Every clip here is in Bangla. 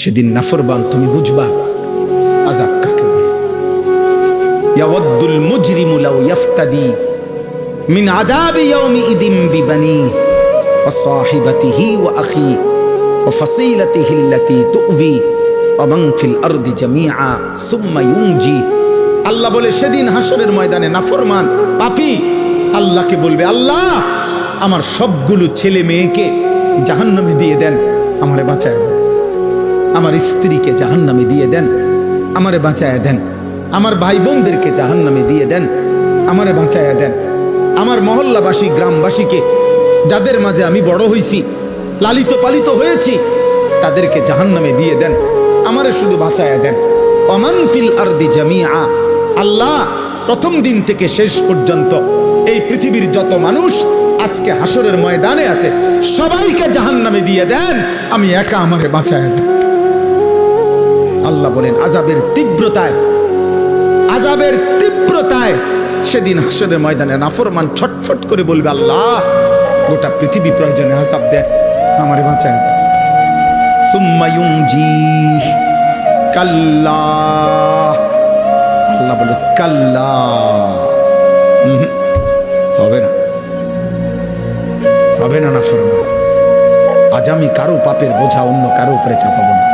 সেদিন নাফরমান তুমি বুঝবা আযাব কাকে বলে। ইয়াওয়াদ্দুল মুজরিমু লাউ ইয়াফতাদি মিন আযাবি ইয়াউমিইদিন বিবানিহি ওয়া সাহিবাতিহি ওয়া আখি ওয়া ফাসিলাতিহি আল্লাতী তু'বি ওয়া মান ফিল আরদি জামিআ সুম্মা ইউনজি। আল্লাহ বলে সেদিন হাসরের ময়দানে নাফরমান পাপী আল্লাহকে বলবে, আল্লাহ আমার সবগুলো ছেলে মেয়েকে জাহান্নামে দিয়ে দেন, আমারে বাঁচায় দেন। আমার স্ত্রীকে জাহান্নামে দিয়ে দেন, আমারে বাঁচায় দেন। আমার ভাই বোনদেরকে জাহান্নামে দিয়ে দেন, আমারে বাঁচায় দেন। আমার মহল্লাবাসী গ্রামবাসীকে, যাদের মাঝে আমি বড় হয়েছি, লালিত পালিত হয়েছি, তাদেরকে জাহান্নামে দিয়ে দেন, আমারে শুধু বাঁচায় দেন। ওমান ফিল আরদি জামিআ, আল্লাহ প্রথম দিন থেকে শেষ পর্যন্ত এই পৃথিবীর যত মানুষ আজকে হাসরের ময়দানে আছে সবাইকে জাহান্নামে দিয়ে দেন, আমি একা আমারে বাঁচায় দেন। আল্লাহ বলেন আযাবের তীব্রতায় সেদিন হাসরের ময়দানে নাফরমান ছটফট করে বলবে, আল্লাহ গোটা পৃথিবী প্রয়োজনে আযাব দেন, আমারে বাঁচায় দেন। সুম্মা ইউনজি, কাল্লা, আল্লাহ বলে কাল্লা, হবে না নাফরমান। আজ আমি কারো পাপের বোঝা অন্য কারো উপরে চাপাবো না।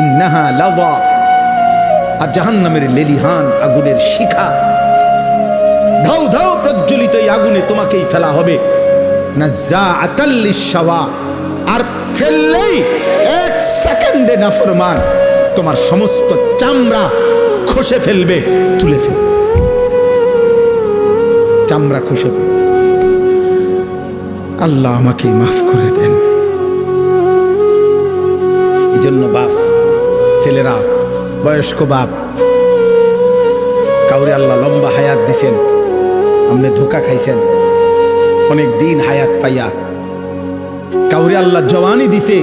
ইন্নাহা লাযা, আর জাহান্নামের লেলিহান আগুনের শিখা, ধাউ ধাউ প্রজ্বলিত এই আগুনে তোমাকেই ফেলা হবে। নাযাআতাল লিশাওয়া, আর ফেললেই এক সেকেন্ডে নাফরমান তোমার সমস্ত চামড়া খসে ফেলবে, তুলে ফেলবে, চামড়া খসে ফেলবে। আল্লাহ আমাকে মাফ করে দেন। এই জন্য বাপ, ছেলেরা, বয়স্ক বাপ, কাউরে আল্লাহ লম্বা হায়াত দিছেন, আপনি ধোকা খাইছেন অনেক দিন হায়াত পাইয়া। কাউরে আল্লাহ জওয়ানি দিছে,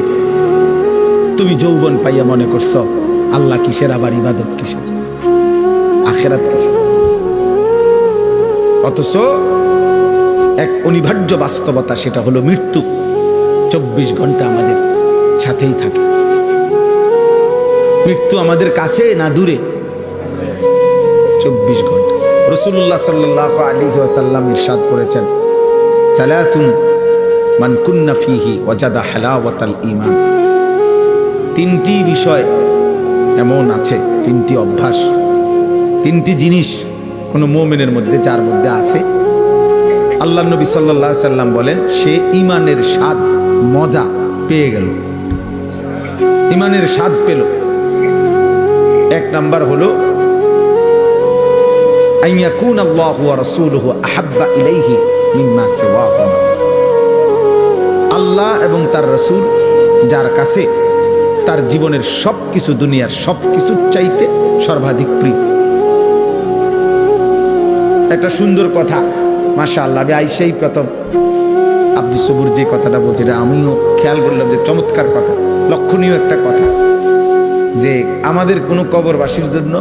তুমি যৌবন পাইয়া মনে করছো আল্লাহ কিসের, আবার ইবাদত কিসের, আখিরাত কিসের। অথচ এক অনিবার্য বাস্তবতা, সেটা হলো মৃত্যু 24 ঘন্টা আমাদের সাথেই থাকে। মৃত্যু আমাদের কাছে না দূরে? 24 ঘন্টা। রাসূলুল্লাহ সাল্লাল্লাহু আলাইহি ওয়াসাল্লাম ইরশাদ করেছেন, সালাতুন মান কুন্না ফীহি ওয়াজাদা হালাওয়াতাল ঈমান। তিনটি বিষয় এমন আছে, তিনটি অভ্যাস, তিনটি জিনিস কোন মুমিনের মধ্যে, যার মধ্যে আছে, আল্লাহ নবী সাল্লাল্লাহু আলাইহি সাল্লাম বলেন সে ঈমানের স্বাদ মজা পেয়ে গেল, ঈমানের স্বাদ পেল। এক নাম্বার হলো আইয়াকুন আল্লাহু ওয়া রাসূলুহু আহাব্বা ইলাইহি মিম্মা সিওয়াহুমা। আল্লাহ এবং তার রাসূল যার কাছে তার জীবনের সবকিছু, দুনিয়ার সবকিছুর চাইতে সর্বাধিক প্রিয়। একটা সুন্দর কথা, মাশাআল্লাহ, আমি আইসাই প্রথম আব্দুস সবুর যে কথাটা বলছি, আমিও খেয়াল করলাম যে চমৎকার কথা, লক্ষণীয় একটা কথা, যে আমাদের কোনো কবরবাসীর জন্য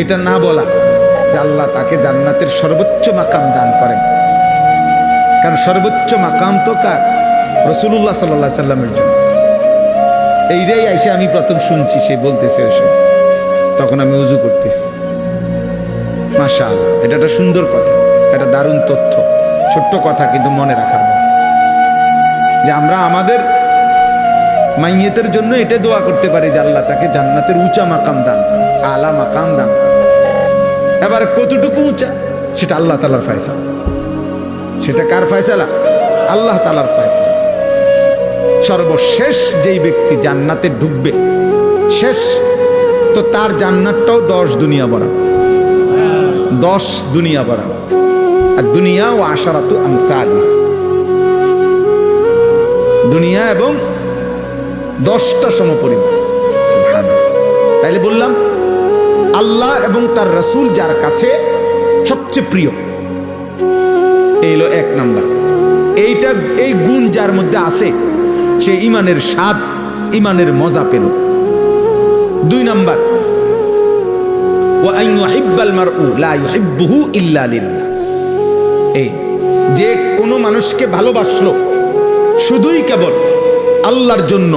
এটা না বলা যে আল্লাহ তাকে জান্নাতের সর্বোচ্চ মাকাম দান করেন। কারণ সর্বোচ্চ মাকাম তো কার? রাসূলুল্লাহ সাল্লাল্লাহু আলাইহি সাল্লামের জন্য। এইটাই আইসে আমি প্রথম শুনছি, সে বলতেছে ওইসব, তখন আমি উজু করতেছি। মাশাআল্লাহ, এটা একটা সুন্দর কথা, একটা দারুণ তথ্য, ছোট্ট কথা কিন্তু মনে রাখার মতো, যে আমরা আমাদের মাইয়েতের জন্য এটা দোয়া করতে পারি যে আল্লাহ তাকে জান্নাতের উঁচা মাকাম দান, আলা মাকাম দান। এবার কতটুকু উঁচা সেটা আল্লাহ তাআলার ফয়সালা। সেটা কার ফয়সালা? আল্লাহ তাআলার ফয়সালা। সর্বশেষ যেই ব্যক্তি জান্নাতে ঢুকবে, শেষ, তো তার জান্নাতটাও 10 দুনিয়া বরাবর, 10 দুনিয়া বরাবর। আর দুনিয়া ও আশারাতু আমসালি, দুনিয়া এবং 10টা সমপরিমাণ। তাইলে বললাম আল্লাহ এবং তার রাসূল যার কাছে সবচেয়ে প্রিয়, এই হলো এক নাম্বার। এইটা, এই গুণ যার মধ্যে আছে, সে ঈমানের স্বাদ, ঈমানের মজা পেল। 2 নাম্বার, ওয়া আন ইউহিব্বাল মারউ লা ইউহিব্বুহু ইল্লা লিল্লাহ। এই যে কোনো মানুষকে ভালোবাসলো শুধুই কেবল আল্লাহর জন্য,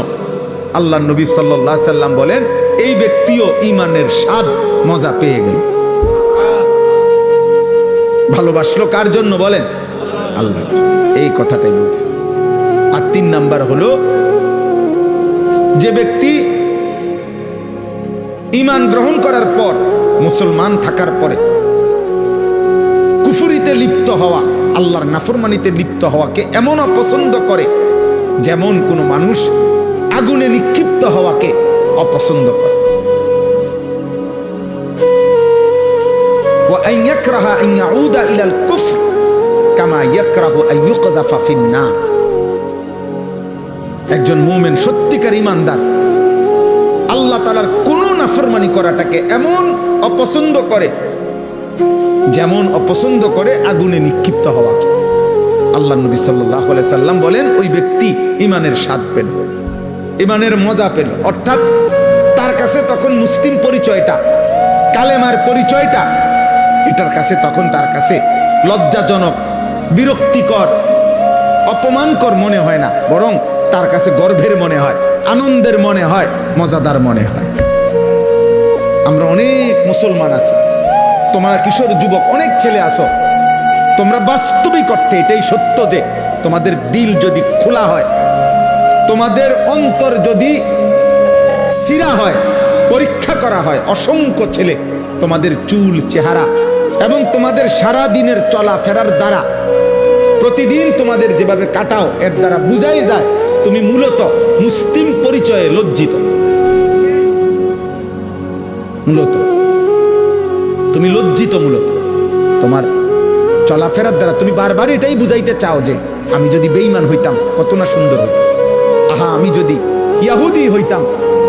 আল্লাহ নবী সাল্লাল্লাহু আলাইহি সাল্লাম বলেন এই ব্যক্তিও ঈমানের স্বাদ মজা পেয়ে গেল। ভালোবাসলো কার জন্য বলেন? আল্লাহ। এই কথাটাই বলতেছে। আর 3 নাম্বার হলো যে ব্যক্তি ঈমান গ্রহণ করার পর, মুসলমান থাকার পরে কুফরিতে লিপ্ত হওয়া, আল্লাহর নাফরমানিতে লিপ্ত হওয়াকে এমন অপছন্দ করে যেমন কোন মানুষ আগুনে নিক্ষিপ্ত হওয়াকে অপছন্দ করে। وأن يكره أن يعود إلى الكفر كما يكره أن يقذف في النار। একজন মুমিন সত্যিকার ঈমানদার আল্লাহ তাআলার কোন নাফরমানি করাটাকে এমন অপছন্দ করে যেমন অপছন্দ করে আগুনে নিক্ষিপ্ত হওয়াকে। আল্লাহ নবী সাল্লাল্লাহু আলাইহি সাল্লাম বলেন ওই ব্যক্তি ঈমানের স্বাদ পেল, ঈমানের মজা পেল। অর্থাৎ তার কাছে তখন মুসলিম পরিচয়টা, কালেমার পরিচয়টা, এটার কাছে তখন তার কাছে লজ্জাজনক, বিরক্তিকর, অপমানকর মনে হয় না, বরং তার কাছে গর্বের মনে হয়, আনন্দের মনে হয়, মজাদার মনে হয়। আমরা অনেক মুসলমান আছি, তোমরা কিশোর যুবক অনেক ছেলে আছো, তোমরা বাস্তবিক অর্থে এটাই সত্য যে তোমাদের দিল যদি খোলা হয়, তোমাদের অন্তর যদি সিরা হয়, পরীক্ষা করা হয়, অসংখ্য ছেলে তোমাদের চুল, চেহারা এবং তোমাদের সারা দিনের চলাফেরার দ্বারা, প্রতিদিন তোমাদের যেভাবে কাটাও, এর দ্বারা বুঝাই যায় তুমি মূলত মুসলিম পরিচয়ে লজ্জিত। মূলত তুমি লজ্জিত, মূলত তোমার চলাফেরার দ্বারা তুমি বারবার এটাই বুঝাইতে চাও যে আমি যদি বেঈমান হইতাম কত না সুন্দর হইতাম, আহা আমি যদি ইহুদি হইতাম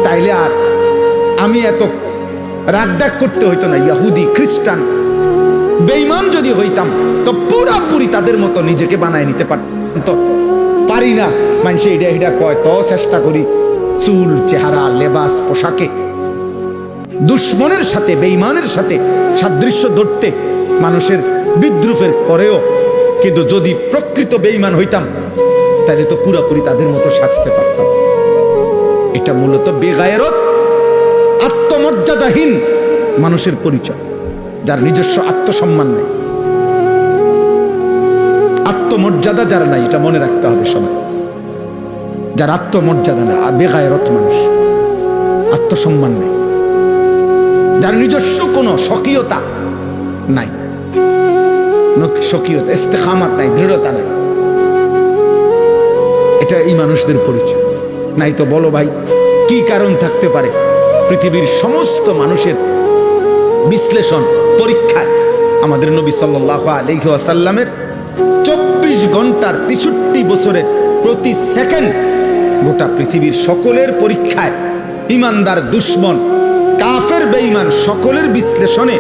তাইলে আর আমি এত রাগডাক করতে হইতো না। ইহুদি, খ্রিস্টান, বেঈমান যদি হইতাম তো পুরাপুরি তাদের মতো নিজেকে বানায় নিতে পারতো, পারি না। মানুষে এটা এটা কয় তো চেষ্টা করি চুল, চেহারা, লেবাস, পোশাকে দুশ্মনের সাথে, বেঈমানের সাথে সাদৃশ্য ধরতে মানুষের বিদ্রুপের পরেও, কিন্তু যদি প্রকৃত বেঈমান হইতাম তাহলে তো পুরাপুরি তাদের মতো সাজতে পারতাম। এটা মূলত বেগায়রত, আত্মমর্যাদাহীন মানুষের পরিচয়, যার নিজস্ব আত্মসম্মান নাই, আত্মমর্যাদা যার নাই, এটা মনে রাখতে হবে সবাই। যার আত্মমর্যাদা না, বেগায়রত মানুষ, আত্মসম্মান নেই, যার নিজস্ব কোনো স্বকীয়তা নাই, স্বকীয়তা, ইস্তেকামাত নাই, দৃঢ়তা নাই, এটা এই মানুষদের পরিচয়। নাই তো বলো ভাই কি কারণ থাকতে পারে? পৃথিবীর সমস্ত মানুষের বিশ্লেষণ, পরীক্ষায় আমাদের নবী সাল্লাল্লাহু আলাইহি ওয়াসাল্লামের 24 ঘন্টার 63 বছরের প্রতি সেকেন্ড গোটা পৃথিবীর সকলের পরীক্ষায়, ইমানদার, দুশ্মন, কাফের, বেঈমান সকলের বিশ্লেষণে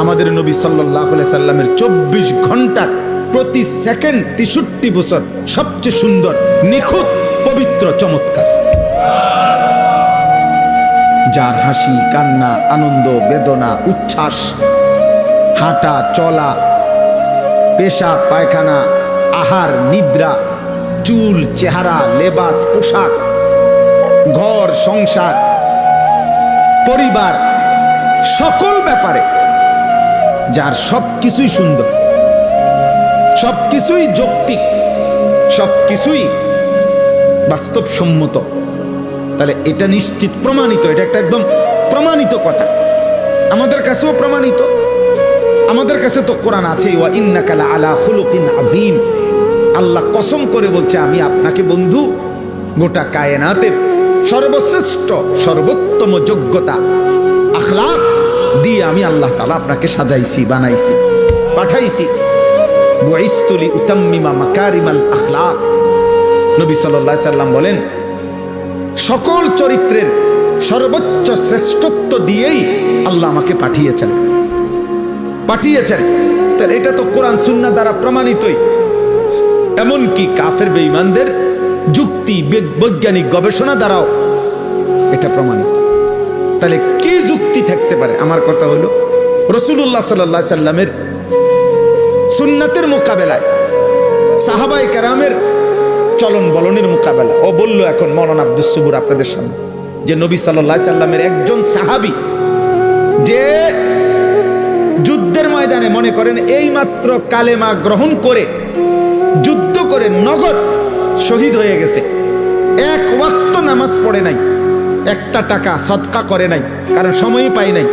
আমাদের নবী সাল্লাল্লাহু আলাইহি সাল্লামের 24 ঘন্টার প্রতি সেকেন্ড 63 বছর সবচেয়ে সুন্দর, নিখুঁত, পবিত্র, চমৎকার। যার হাসি, কান্না, আনন্দ, বেদনা, উচ্ছ্বাস, হাঁটা, চলা, পেশাব, পায়খানা, আহার, নিদ্রা, চুল, চেহারা, লেবাস, পোশাক, ঘর, সংসার, পরিবার, সকল ব্যাপারে যার সবকিছুই সুন্দর, সবকিছুই যৌক্তিক, সবকিছুই বাস্তবসম্মত, তাহলে এটা নিশ্চিত প্রমাণিত, এটা একটা একদম প্রমাণিত কথা, আমাদের কাছেও প্রমাণিত। আমাদের কাছে তো কোরআন আছে, ওয়া ইন্নাকা লাআলা খুলুকিন আযীম। আল্লাহ কসম করে বলছে আমি আপনাকে বন্ধু গোটা কায়নাতের সর্বশ্রেষ্ঠ, সর্বোত্তম যোগ্যতা, আখলাক দিয়ে আমি আল্লাহ তাআলা আপনাকে সাজাইছি, বানাইছি, পাঠাইছি। বুইসতু লিউতাম্মিমা মাকারিমাল আখলাক। নবী সাল্লাল্লাহু আলাইহি সাল্লাম বলেন সকল চরিত্রের সর্বোচ্চ শ্রেষ্ঠত্ব দিয়েই আল্লাহ আমাকে পাঠিয়েছেন। তাহলে এটা তো কোরআন সুন্নাহ দ্বারা প্রমাণিতই। এমনকি কাফের বেঈমানদের যুক্তি, বৈজ্ঞানিক গবেষণা দ্বারাও এটা প্রমাণিত। তাহলে কি যুক্তি থাকতে পারে? আমার কথা হলো রাসূলুল্লাহ সাল্লাল্লাহু আলাইহি সাল্লামের সুন্নাতের মোকাবেলায় সাহাবায়ে কেরামের চলন বলনের মোকাবেলা। ও বলল এখন মৌলানা আব্দুস সবুর আপনাদের সামনে যে নবী সাল্লাল্লাহু আলাইহি সাল্লামের একজন সাহাবী যে যুদ্ধের ময়দানে মনে করেন এই মাত্র কালেমা গ্রহণ করে যুদ্ধ করে নগদ শহীদ হয়ে গেছে, এক ওয়াক্ত নামাজ পড়ে নাই, একটা টাকা সদকা করে নাই, কারণ সময়ই পাই নাই,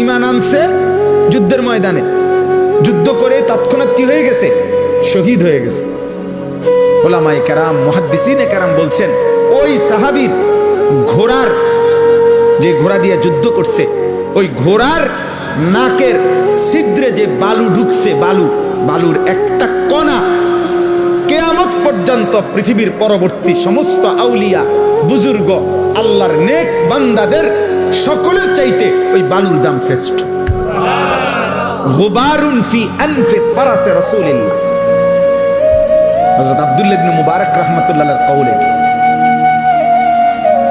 ঈমান আনছে যুদ্ধের ময়দানে, যুদ্ধ করে তৎক্ষণাৎ কি হয়ে গেছে, শহীদ হয়ে গেছে। উলামায়ে কেরাম মুহাদ্দিসিনে কেরাম বলছেন ওই সাহাবীর ঘোড়ার, যে ঘোড়া দিয়ে যুদ্ধ করছে, ওই ঘোড়ার নাকের ছিদ্রে যে বালু ঢুকছে, বালুর একটা কণা কিয়ামত পর্যন্ত পৃথিবীর পরবর্তী সমস্ত আউলিয়া বুজুর্গ আল্লাহর নেক বান্দাদের সকলের চাইতে ওই বালুর দাম শ্রেষ্ঠ। গুবারুন ফি আনফি ফারাসে রাসূলিল্লাহ, হযরত আব্দুল্লাহ ইবনে মুবারক রাহমাতুল্লাহ আলাইহির কওলে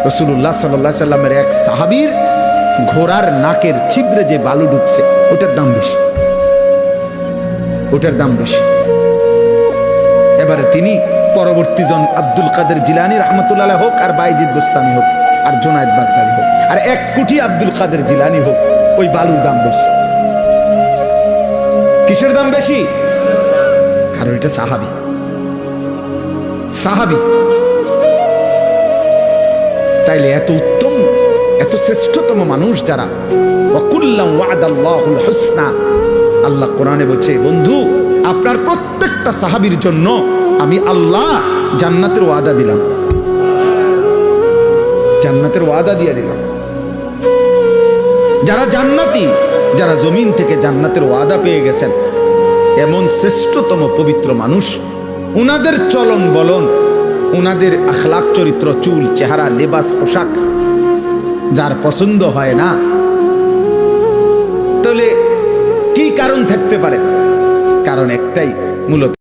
রাসূলুল্লাহ সাল্লাল্লাহু আলাইহি সাল্লামের এক সাহাবীর ঘোড়ার নাকের ছিদ্রে যে বালু ঢুকছে ওটার দাম বেশি, ওটার দাম বেশি। এবারে তিনি পরবর্তী জন আব্দুল কাদের জিলানী রাহমাতুল্লাহ আলাইহি হোক, আর বাইজিদ বুস্তামি হোক, আর জুনায়েদ বাগদাদি হোক, আর এক কোটি আব্দুল কাদের জিলানী হোক, ওই বালুর দাম বেশি। কিসের দাম বেশি? কারণ এটা সাহাবী, সাহাবী। তাইলে এত উত্তম, এত শ্রেষ্ঠতম মানুষ যারা, ওয়াকুল্লাম ওয়াদাল্লাহুল হুসনা, আল্লাহ কোরআনে বলছে বন্ধু আপনার প্রত্যেকটা সাহাবীর জন্য আমি আল্লাহ জান্নাতের ওয়াদা দিলাম, জান্নাতের ওয়াদা দিয়ে দিলাম। যারা জান্নাতি, যারা জমিন থেকে জান্নাতের ওয়াদা পেয়ে গেছেন, এমন শ্রেষ্ঠতম পবিত্র মানুষ, উনাদের চলন বলন, উনাদের আখলাক চরিত্র, চুল, চেহারা, লেবাস, পোশাক যার পছন্দ হয় না, তাহলে কি কারণ থাকতে পারে? কারণ একটাই, মূলত